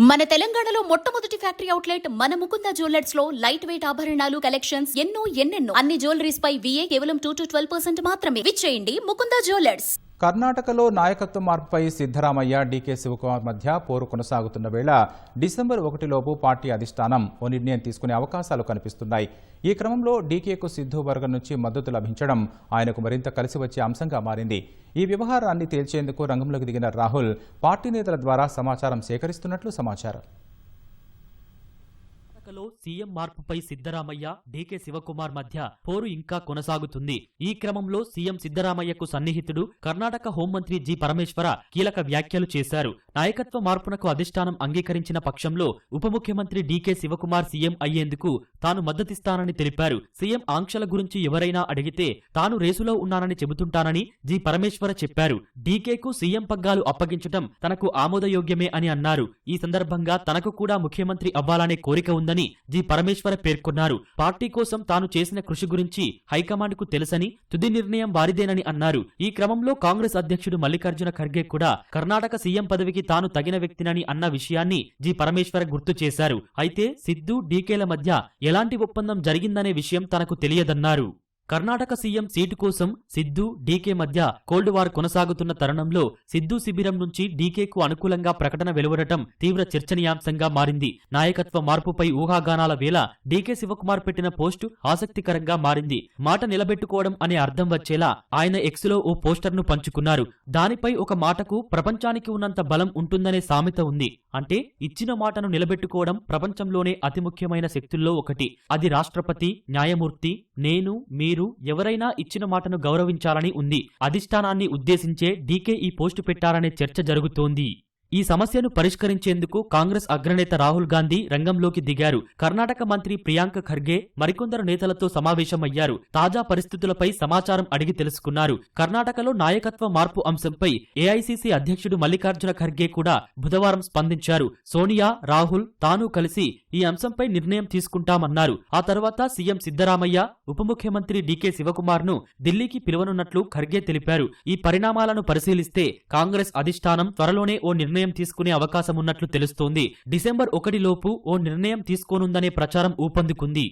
మన తెలంగాణలో మొట్టమొదటి ఫ్యాక్టరీ అవుట్లెట్ మన ముకుంద జ్యువెలర్స్ లో లైట్ వెయిట్ ఆభరణాలు కలెక్షన్స్ ఎన్నెన్నో అన్ని జ్యువెలరీస్ పై VA కేవలం 2 to 12% మాత్రమే. విచ్చేయండి ముకుంద జ్యువెలర్స్. కర్ణాటకలో నాయకత్వ మార్పుపై సిద్ధరామయ్య, డీకే శివకుమార్ మధ్య పోరు కొనసాగుతున్న వేళ డిసెంబర్ 1 లోపు పార్టీ అధిష్టానం ఓ నిర్ణయం తీసుకునే అవకాశాలు కనిపిస్తున్నాయి. ఈ క్రమంలో డీకేకు సిద్ధు వర్గం నుంచి మద్దతు లభించడం ఆయనకు మరింత కలిసి వచ్చే అంశంగా మారింది. ఈ వ్యవహారాన్ని తేల్చేందుకు రంగంలోకి దిగిన రాహుల్ పార్టీ నేతల ద్వారా సమాచారం సేకరిస్తున్నట్లు సమాచారం. సీఎం మార్పుపై సిద్ధరామయ్య, డీకే శివకుమార్ మధ్య పోరు ఇంకా కొనసాగుతుంది. ఈ క్రమంలో సీఎం సిద్ధరామయ్యకు సన్నిహితుడు కర్ణాటక హోంమంత్రి జి పరమేశ్వర కీలక వ్యాఖ్యలు చేశారు. నాయకత్వ మార్పునకు అధిష్టానం అంగీకరించిన పక్షంలో ఉప ముఖ్యమంత్రి డీకే శివకుమార్ సీఎం అయ్యేందుకు తాను మద్దతిస్తానని తెలిపారు. సీఎం ఆంక్షల గురించి ఎవరైనా అడిగితే తాను రేసులో ఉన్నానని చెబుతుంటానని జి పరమేశ్వర చెప్పారు. డీకేకు సీఎం పగ్గాలు అప్పగించటం తనకు ఆమోదయోగ్యమే అని అన్నారు. ఈ సందర్భంగా తనకు కూడా ముఖ్యమంత్రి అవ్వాలనే కోరిక ఉందని జి పరమేశ్వర పేర్కొన్నారు. పార్టీ కోసం తాను చేసిన కృషి గురించి హైకమాండ్ కు తెలుసని, తుది నిర్ణయం వారిదేనని అన్నారు. ఈ క్రమంలో కాంగ్రెస్ అధ్యక్షుడు మల్లికార్జున ఖర్గే కూడా కర్ణాటక సీఎం పదవికి తాను తగిన వ్యక్తినని అన్న విషయాన్ని జి పరమేశ్వర గుర్తు చేశారు. అయితే సిద్ధు, డీకేల మధ్య ఎలాంటి ఒప్పందం జరిగిందనే విషయం తనకు తెలియదన్నారు. కర్ణాటక సీఎం సీటు కోసం సిద్ధు, డీకే మధ్య కోల్డ్ వార్ కొనసాగుతున్న తరుణంలో సిద్ధు శిబిరం నుంచి డీకేకు అనుకూలంగా ప్రకటన వెలువడటం తీవ్ర చర్చనీయాంశంగా మారింది. నాయకత్వ మార్పుపై ఊహాగానాల వేళ డీకే శివకుమార్ పెట్టిన పోస్టు ఆసక్తికరంగా మారింది. మాట నిలబెట్టుకోవడం అనే అర్థం వచ్చేలా ఆయన ఎక్స్లో ఓ పోస్టర్ను పంచుకున్నారు. దానిపై ఒక మాటకు ప్రపంచానికి ఉన్నంత బలం ఉంటుందనే సామెత ఉంది. అంటే ఇచ్చిన మాటను నిలబెట్టుకోవడం ప్రపంచంలోనే అతి ముఖ్యమైన శక్తుల్లో ఒకటి. అది రాష్ట్రపతి, న్యాయమూర్తి, నేను, మీరు ఎవరైనా ఇచ్చిన మాటను గౌరవించాలని ఉంది. అధిష్టానాన్ని ఉద్దేశించే డీకే ఈ పోస్టు పెట్టారనే చర్చ జరుగుతోంది. ఈ సమస్యను పరిష్కరించేందుకు కాంగ్రెస్ అగ్రనేత రాహుల్ గాంధీ రంగంలోకి దిగారు. కర్ణాటక మంత్రి ప్రియాంక ఖర్గే మరికొందరు నేతలతో సమావేశమయ్యారు. తాజా పరిస్థితులపై సమాచారం అడిగి తెలుసుకున్నారు. కర్ణాటకలో నాయకత్వ మార్పు అంశంపై ఏఐసీసీ అధ్యక్షుడు మల్లికార్జున ఖర్గే కూడా బుధవారం స్పందించారు. సోనియా, రాహుల్, తాను కలిసి ఈ అంశంపై నిర్ణయం తీసుకుంటామన్నారు. ఆ తర్వాత సీఎం సిద్ధరామయ్య, ఉప ముఖ్యమంత్రి డీకే శివకుమార్ ను ఢిల్లీకి పిలువనున్నట్లు ఖర్గే తెలిపారు. ఈ పరిణామాలను పరిశీలిస్తే కాంగ్రెస్ అధిష్టానం త్వరలోనే ఓ నిర్ణయం తీసుకునే అవకాశమున్నట్లు తెలుస్తోంది. డిసెంబర్ 1 లోపు ఓ నిర్ణయం తీసుకోనుందనే ప్రచారం ఊపందుకుంది.